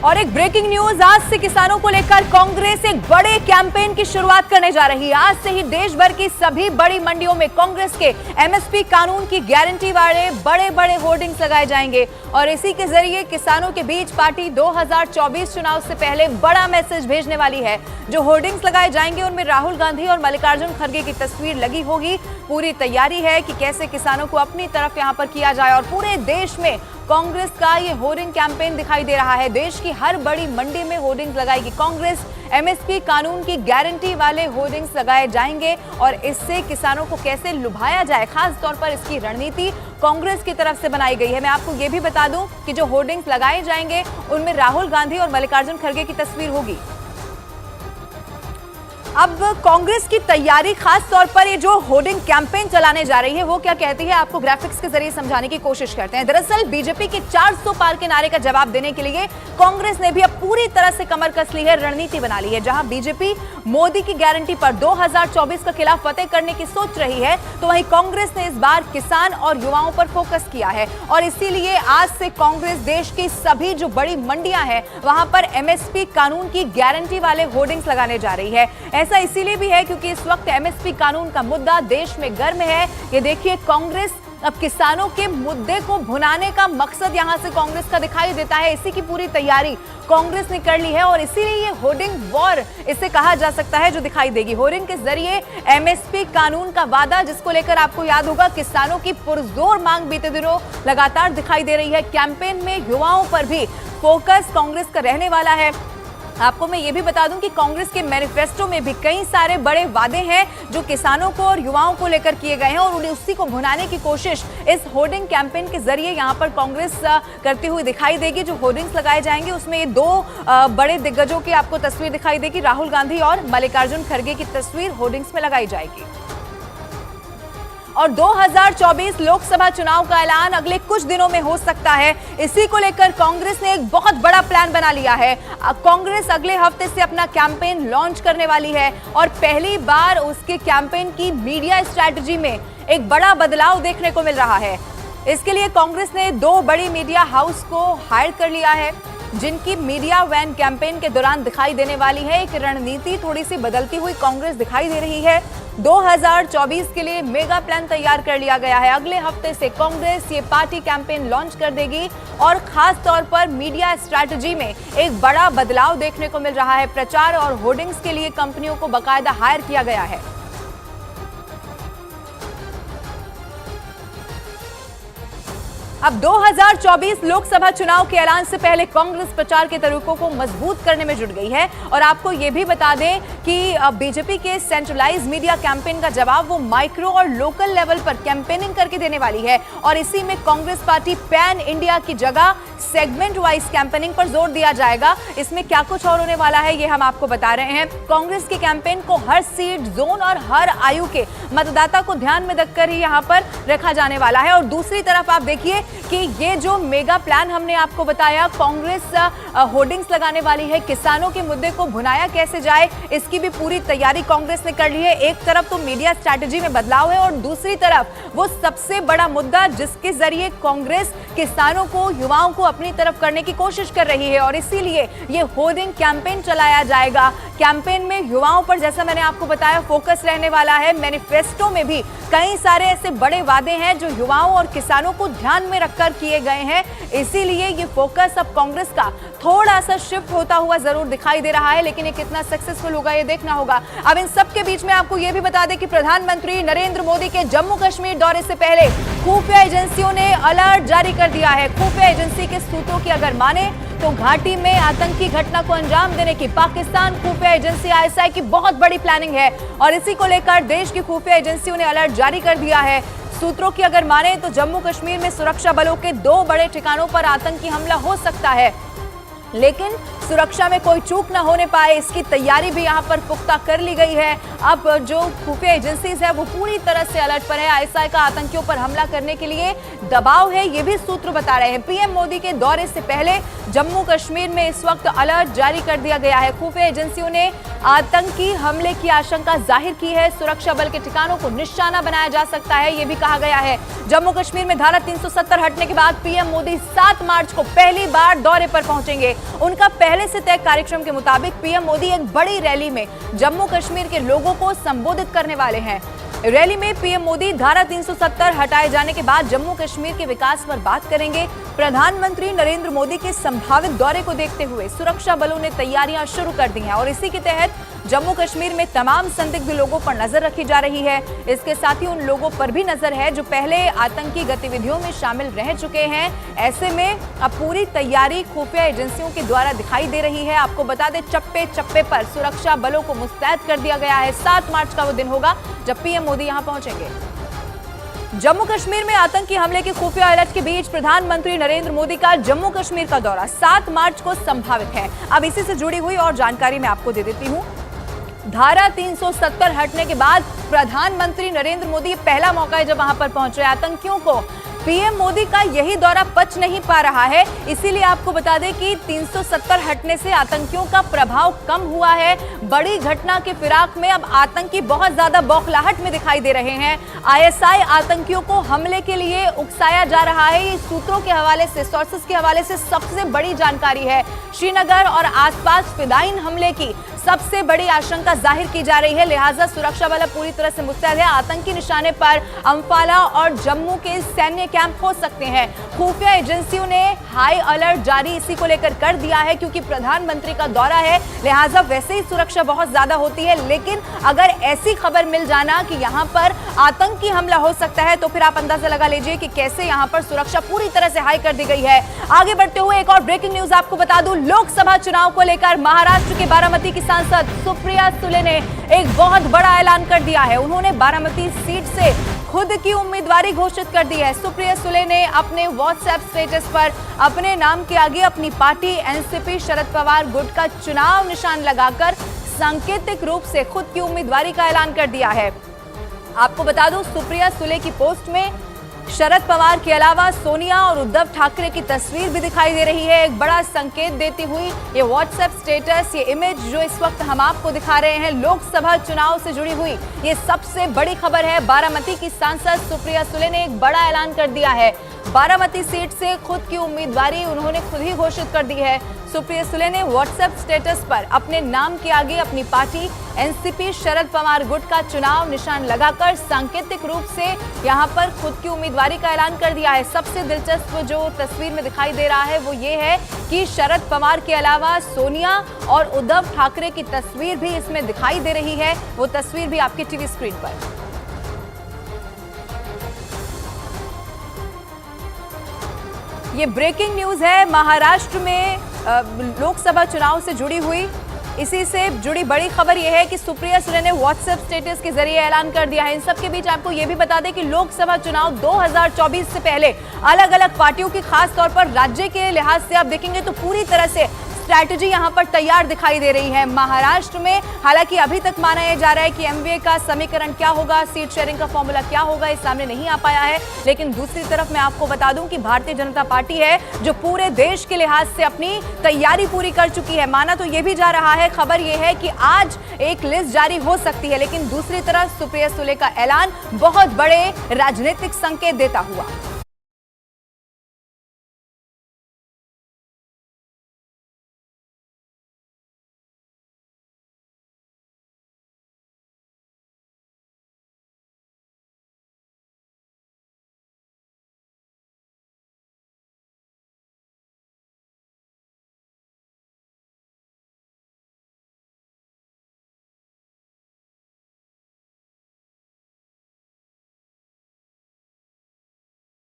और एक breaking news, आज से किसानों को लेकर कांग्रेस एक बड़े कैंपेन की शुरुआत करने जा रही है। आज से ही देश भर की सभी बड़ी मंडियों में कांग्रेस के एमएसपी कानून की गारंटी वाले बड़े बड़े होर्डिंग्स लगाए जाएंगे और इसी के जरिए किसानों के बीच पार्टी 2024 चुनाव से पहले बड़ा मैसेज भेजने वाली है। जो होर्डिंग्स लगाए जाएंगे उनमें राहुल गांधी और मल्लिकार्जुन खड़गे की तस्वीर लगी होगी। पूरी तैयारी है कि कैसे किसानों को अपनी तरफ यहां पर किया जाए और पूरे देश में कांग्रेस का ये होर्डिंग कैंपेन दिखाई दे रहा है। देश की हर बड़ी मंडी में होर्डिंग्स लगाएगी कांग्रेस। एमएसपी कानून की गारंटी वाले होर्डिंग्स लगाए जाएंगे और इससे किसानों को कैसे लुभाया जाए, खास तौर पर इसकी रणनीति कांग्रेस की तरफ से बनाई गई है। मैं आपको ये भी बता दूं कि जो होर्डिंग्स लगाए जाएंगे उनमें राहुल गांधी और मल्लिकार्जुन खड़गे की तस्वीर होगी। अब कांग्रेस की तैयारी, खास तौर पर ये जो होर्डिंग कैंपेन चलाने जा रही है वो क्या कहती है, आपको ग्राफिक्स के जरिए समझाने की कोशिश करते हैं। दरअसल बीजेपी के 400 पार के नारे का जवाब देने के लिए कांग्रेस ने भी अब पूरी तरह से कमर कस ली है, रणनीति बना ली है। जहां बीजेपी मोदी की गारंटी पर 2024 का किला फतेह करने की सोच रही है, तो वहीं कांग्रेस ने इस बार किसान और युवाओं पर फोकस किया है और इसीलिए आज से कांग्रेस देश की सभी जो बड़ी मंडियां हैं वहां पर एमएसपी कानून की गारंटी वाले होर्डिंग्स लगाने जा रही है। ऐसा इसीलिए भी है क्योंकि इस वक्त एमएसपी कानून का मुद्दा देश में गर्म है। ये देखिए, कांग्रेस अब किसानों के मुद्दे को भुनाने का मकसद यहां से कांग्रेस का दिखाई देता है। इसी की पूरी तैयारी कांग्रेस ने कर ली है और इसीलिए ये होर्डिंग वॉर इसे कहा जा सकता है जो दिखाई देगी। होर्डिंग के जरिए एमएसपी कानून का वादा, जिसको लेकर आपको याद होगा किसानों की पुरजोर मांग बीते दिनों लगातार दिखाई दे रही है। कैंपेन में युवाओं पर भी फोकस कांग्रेस का रहने वाला है। आपको मैं ये भी बता दूं कि कांग्रेस के मैनिफेस्टो में भी कई सारे बड़े वादे हैं जो किसानों को और युवाओं को लेकर किए गए हैं और उन्हें उसी को भुनाने की कोशिश इस होर्डिंग कैंपेन के जरिए यहां पर कांग्रेस करती हुई दिखाई देगी। जो होर्डिंग्स लगाए जाएंगे उसमें ये दो बड़े दिग्गजों की आपको तस्वीर दिखाई देगी। राहुल गांधी और मल्लिकार्जुन खड़गे की तस्वीर होर्डिंग्स में लगाई जाएगी। और 2024 लोकसभा चुनाव का ऐलान अगले कुछ दिनों में हो सकता है। इसी को लेकर कांग्रेस ने एक बहुत बड़ा प्लान बना लिया है। कांग्रेस अगले हफ्ते से अपना कैंपेन लॉन्च करने वाली है और पहली बार उसके कैंपेन की मीडिया स्ट्रैटेजी में एक बड़ा बदलाव देखने को मिल रहा है। इसके लिए कांग्रेस ने दो बड़ी मीडिया हाउस को हायर कर लिया है, जिनकी मीडिया वैन कैंपेन के दौरान दिखाई देने वाली है। एक रणनीति थोड़ी सी बदलती हुई कांग्रेस दिखाई दे रही है। 2024 के लिए मेगा प्लान तैयार कर लिया गया है। अगले हफ्ते से कांग्रेस ये पार्टी कैंपेन लॉन्च कर देगी और खास तौर पर मीडिया स्ट्रैटेजी में एक बड़ा बदलाव देखने को मिल रहा है। प्रचार और होर्डिंग्स के लिए कंपनियों को बाकायदा हायर किया गया है। अब 2024 लोकसभा चुनाव के ऐलान से पहले कांग्रेस प्रचार के तरीकों को मजबूत करने में जुट गई है और आपको यह भी बता दें कि बीजेपी के सेंट्रलाइज मीडिया कैंपेन का जवाब वो माइक्रो और लोकल लेवल पर कैंपेनिंग करके देने वाली है और इसी में कांग्रेस पार्टी पैन इंडिया की जगह सेगमेंट वाइज कैंपेनिंग पर जोर दिया जाएगा। इसमें क्या कुछ और होने वाला है ये हम आपको बता रहे हैं। कांग्रेस के कैंपेन को हर सीट, जोन और हर आयु के मतदाता को ध्यान में रखकर ही यहां पर रखा जाने वाला है। और दूसरी तरफ आप देखिए कि ये जो मेगा प्लान हमने आपको बताया, कांग्रेस होर्डिंग्स लगाने वाली है, किसानों के मुद्दे को भुनाया कैसे जाए इसकी भी पूरी तैयारी कांग्रेस ने कर ली है। एक तरफ तो मीडिया स्ट्रैटेजी में बदलाव है और दूसरी तरफ वो सबसे बड़ा मुद्दा जिसके जरिए कांग्रेस किसानों को, युवाओं को अपनी तरफ करने की कोशिश कर रही है और इसीलिए ये होर्डिंग कैंपेन चलाया जाएगा। कैंपेन में युवाओं पर, जैसा मैंने आपको बताया, फोकस रहने वाला है। मैनिफेस्टो में भी कई सारे ऐसे बड़े वादे हैं जो युवाओं और किसानों को ध्यान में रखकर किए गए हैं। इसीलिए ये फोकस अब कांग्रेस का थोड़ा सा शिफ्ट होता हुआ जरूर दिखाई दे रहा है, लेकिन ये कितना सक्सेसफुल होगा ये देखना होगा। अब इन सब के बीच में आपको ये भी बता दें कि प्रधानमंत्री नरेंद्र मोदी के जम्मू कश्मीर दौरे से पहले खुफिया एजेंसियों ने अलर्ट जारी कर दिया है। खुफिया एजेंसी के सूत्रों की अगर माने तो घाटी में आतंकी घटना को अंजाम देने की पाकिस्तान खुफिया एजेंसी आईएसआई की बहुत बड़ी प्लानिंग है और इसी को लेकर देश की खुफिया एजेंसियों ने अलर्ट जारी कर दिया है। सूत्रों की अगर माने तो जम्मू कश्मीर में सुरक्षा बलों के दो बड़े ठिकानों पर आतंकी हमला हो सकता है, लेकिन सुरक्षा में कोई चूक न होने पाए इसकी तैयारी भी यहां पर पुख्ता कर ली गई है। अब जो खुफिया एजेंसीज है वो पूरी तरह से अलर्ट पर है। आईएसआई का आतंकियों पर हमला करने के लिए दबाव है, ये भी सूत्र बता रहे हैं। पीएम मोदी के दौरे से पहले जम्मू कश्मीर में इस वक्त अलर्ट जारी कर दिया गया है। खुफिया एजेंसियों ने आतंकी हमले की आशंका जाहिर की है। सुरक्षा बल के ठिकानों को निशाना बनाया जा सकता है, ये भी कहा गया है। जम्मू कश्मीर में धारा 370 हटने के बाद पीएम मोदी 7 मार्च को पहली बार दौरे पर पहुंचेंगे। उनका पहले से तय कार्यक्रम के मुताबिक पीएम मोदी एक बड़ी रैली में जम्मू कश्मीर के लोगों को संबोधित करने वाले हैं। रैली में पीएम मोदी धारा 370 हटाए जाने के बाद जम्मू कश्मीर के विकास पर बात करेंगे। प्रधानमंत्री नरेंद्र मोदी के संभावित दौरे को देखते हुए सुरक्षा बलों ने तैयारियां शुरू कर दी हैं और इसी के तहत जम्मू कश्मीर में तमाम संदिग्ध लोगों पर नजर रखी जा रही है। इसके साथ ही उन लोगों पर भी नजर है जो पहले आतंकी गतिविधियों में शामिल रह चुके हैं। ऐसे में अब पूरी तैयारी खुफिया एजेंसियों के द्वारा दिखाई दे रही है। आपको बता दें, चप्पे चप्पे पर सुरक्षा बलों को मुस्तैद कर दिया गया है। 7 मार्च का वो दिन होगा जब पीएम मोदी यहां पहुंचेंगे। जम्मू कश्मीर में आतंकी हमले की खुफिया अलर्ट के बीच प्रधानमंत्री नरेंद्र मोदी का जम्मू कश्मीर का दौरा 7 मार्च को संभावित है। अब इसी से जुड़ी हुई और जानकारी मैं आपको दे देती हूं। धारा 370 हटने के बाद प्रधानमंत्री नरेंद्र मोदी पहला मौका है जब वहां पर पहुंच रहे आतंकियों को पीएम मोदी का यही दौरा पच नहीं पा रहा है। इसीलिए आपको बता दें कि 370 हटने से आतंकियों का प्रभाव कम हुआ है। बड़ी घटना के फिराक में अब आतंकी बहुत ज्यादा बौखलाहट में दिखाई दे रहे हैं। आईएसआई आतंकियों को हमले के लिए उकसाया जा रहा है। ये सूत्रों के हवाले से, सोर्सेस के हवाले से सबसे बड़ी जानकारी है। श्रीनगर और आसपास फिदायीन हमले की सबसे बड़ी आशंका जाहिर की जा रही है, लिहाजा सुरक्षा बल पूरी तरह से मुस्तैद है। आतंकी निशाने पर अम्फाला और जम्मू के सैन्य कैंप हो सकते हैं। खुफिया एजेंसियों ने हाई अलर्ट जारी इसी को लेकर कर दिया है क्योंकि प्रधानमंत्री का दौरा है, लिहाजा वैसे ही सुरक्षा बहुत ज्यादा होती है। लेकिन अगर ऐसी खबर मिल जाना कि यहां पर आतंकी हमला हो सकता है तो फिर आप अंदाजा लगा लीजिए कि कैसे यहां पर सुरक्षा पूरी तरह से हाई कर दी गई है। आगे बढ़ते हुए एक और ब्रेकिंग न्यूज आपको बता दूं, लोकसभा चुनाव को लेकर महाराष्ट्र के बारामती की सांसद सुप्रिया सुले ने एक बहुत बड़ा ऐलान कर दिया है। उन्होंने बारामती सीट से खुद की उम्मीदवारी घोषित कर दी है। सुप्रिया सुले ने अपने व्हाट्सएप स्टेटस पर अपने नाम के आगे अपनी पार्टी एनसीपी शरद पवार गुट का चुनाव निशान लगाकर सांकेतिक रूप से खुद की उम्मीदवारी का ऐलान कर दिया है। आपको बता दूं, सुप्रिया सुले की पोस्ट में शरद पवार के अलावा सोनिया और उद्धव ठाकरे की तस्वीर भी दिखाई दे रही है। एक बड़ा संकेत देती हुई ये व्हाट्सएप स्टेटस, ये इमेज जो इस वक्त हम आपको दिखा रहे हैं, लोकसभा चुनाव से जुड़ी हुई ये सबसे बड़ी खबर है। बारामती की सांसद सुप्रिया सुले ने एक बड़ा ऐलान कर दिया है। बारामती सीट से खुद की उम्मीदवारी उन्होंने खुद ही घोषित कर दी है। सुप्रिया सुले ने व्हाट्सएप स्टेटस पर अपने नाम के आगे अपनी पार्टी एनसीपी शरद पवार गुट का चुनाव निशान लगाकर सांकेतिक रूप से यहां पर खुद की उम्मीदवारी का ऐलान कर दिया है। सबसे दिलचस्प जो तस्वीर में दिखाई दे रहा है वो ये है कि शरद पवार के अलावा सोनिया और उद्धव ठाकरे की तस्वीर भी इसमें दिखाई दे रही है। वो तस्वीर भी आपकी टीवी स्क्रीन पर। ये ब्रेकिंग न्यूज है महाराष्ट्र में लोकसभा चुनाव से जुड़ी हुई। इसी से जुड़ी बड़ी खबर यह है कि सुप्रिया सुले ने व्हाट्सएप स्टेटस के जरिए ऐलान कर दिया है। इन सब के बीच आपको यह भी बता दें कि लोकसभा चुनाव 2024 से पहले अलग अलग पार्टियों की खास तौर पर राज्य के लिहाज से आप देखेंगे तो पूरी तरह से स्ट्रैटेजी यहां पर तैयार दिखाई दे रही है। महाराष्ट्र में हालांकि अभी तक माना यह जा रहा है कि एमवीए का समीकरण क्या होगा, सीट शेयरिंग का फॉर्मूला क्या होगा, इस सामने नहीं आ पाया है। लेकिन दूसरी तरफ मैं आपको बता दूं कि भारतीय जनता पार्टी है जो पूरे देश के लिहाज से अपनी तैयारी पूरी कर चुकी है। माना तो यह भी जा रहा है, खबर यह है कि आज एक लिस्ट जारी हो सकती है, लेकिन दूसरी तरफ सुप्रिया सुले का ऐलान बहुत बड़े राजनीतिक संकेत देता हुआ।